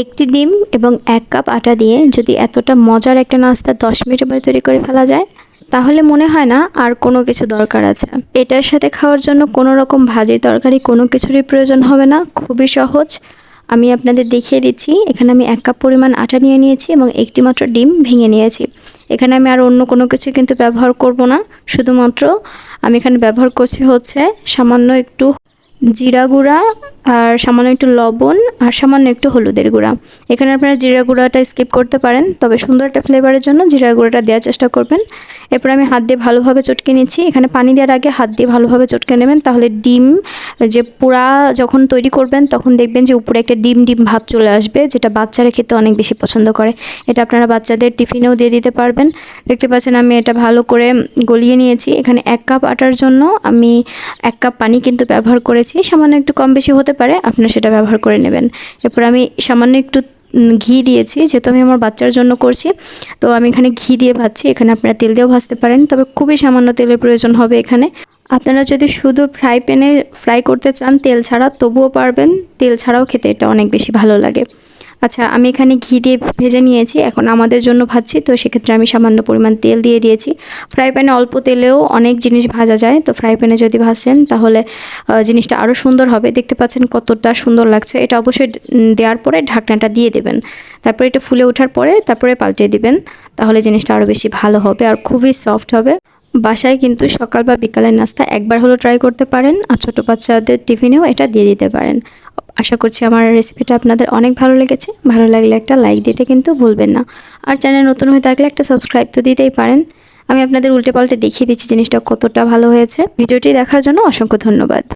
একটি ডিম এবং 1 কাপ আটা দিয়ে যদি এতটা মজার একটা নাস্তা 10 মিনিটের মধ্যে তৈরি করে ফেলা যায়, তাহলে মনে হয় না আর কোনো কিছু দরকার আছে। এটার সাথে খাওয়ার জন্য কোনো রকম ভাজি তরকারি কোনো কিছুরই প্রয়োজন হবে না, খুবই সহজ। আমি আপনাদের দেখিয়ে দিচ্ছি। এখানে আমি 1 কাপ পরিমাণ আটা নিয়ে নিয়েছি এবং একটি মাত্র ডিম ভেঙে নিয়েছি। এখানে আমি আর অন্য কোনো কিছু কিন্তু ব্যবহার করব না, শুধুমাত্র আমি এখানে ব্যবহার করছি হচ্ছে সামান্য একটু জিরা গুঁড়া, আর সামান্য একটু লবণ, আর সামান্য একটু হলুদের গুঁড়া। এখানে আপনারা জিরা গুঁড়াটা স্কিপ করতে পারেন, তবে সুন্দর একটা ফ্লেভারের জন্য জিরা গুঁড়াটা দেওয়ার চেষ্টা করবেন। এরপর আমি হাত দিয়ে ভালোভাবে চটকে নিচ্ছি। এখানে পানি দেওয়ার আগে হাত দিয়ে ভালোভাবে চটকে নেবেন, তাহলে ডিম যে পুরা যখন তৈরি করবেন তখন দেখবেন যে উপরে একটা ডিম ডিম ভাব চলে আসবে, যেটা বাচ্চারা খেতে অনেক বেশি পছন্দ করে। এটা আপনারা বাচ্চাদের টিফিনেও দিয়ে দিতে পারবেন। দেখতে পাচ্ছেন আমি এটা ভালো করে গলিয়ে নিয়েছি। এখানে 1 কাপ আটার জন্য আমি 1 কাপ পানি কিন্তু ব্যবহার করেছি। সামান্য একটু কম বেশি হতে পারে, আপনারা সেটা ব্যবহার করে নেবেন। এরপর আমি সামান্য একটু ঘি দিয়েছি, যেহেতু আমি আমার বাচ্চার জন্য করছি, তো আমি এখানে ঘি দিয়ে ভাজছি। এখানে আপনারা তেল দিয়েও ভাজতে পারেন, তবে খুবই সামান্য তেলের প্রয়োজন হবে এখানে। আপনারা যদি শুধু ফ্রাই প্যানে ফ্রাই করতে চান তেল ছাড়া, তবুও পারবেন। তেল ছাড়াও খেতে এটা অনেক বেশি ভালো লাগে। আচ্ছা, আমি এখানে ঘি দিয়ে ভেজে নিয়েছি, এখন আমাদের জন্য ভাজছি, তো সেক্ষেত্রে আমি সামান্য পরিমাণ তেল দিয়ে দিয়েছি। ফ্রাই প্যানে অল্প তেলেও অনেক জিনিস ভাজা যায়, তো ফ্রাই প্যানে যদি ভাজেন তাহলে জিনিসটা আরও সুন্দর হবে। দেখতে পাচ্ছেন কতটা সুন্দর লাগছে। এটা অবশ্যই দেওয়ার পরে ঢাকনাটা দিয়ে দেবেন, তারপরে এটা ফুলে ওঠার পরে তারপরে পাল্টে দিবেন, তাহলে জিনিসটা আরও বেশি ভালো হবে আর খুবই সফট হবে। বাসায় কিন্তু সকাল বা বিকালের নাস্তা একবার হলো ট্রাই করতে পারেন, আর ছোটো বাচ্চাদের টিফিনেও এটা দিয়ে দিতে পারেন। আশা করছি আমার রেসিপিটা আপনাদের অনেক ভালো লেগেছে। ভালো লাগলে একটা লাইক দিতে কিন্তু ভুলবেন না, আর চ্যানেল নতুন হয়ে থাকলে একটা সাবস্ক্রাইব তো দিতেই পারেন। আমি আপনাদের উল্টে পাল্টে দেখিয়ে দিচ্ছি জিনিসটা কতটা ভালো হয়েছে। ভিডিওটি দেখার জন্য অসংখ্য ধন্যবাদ।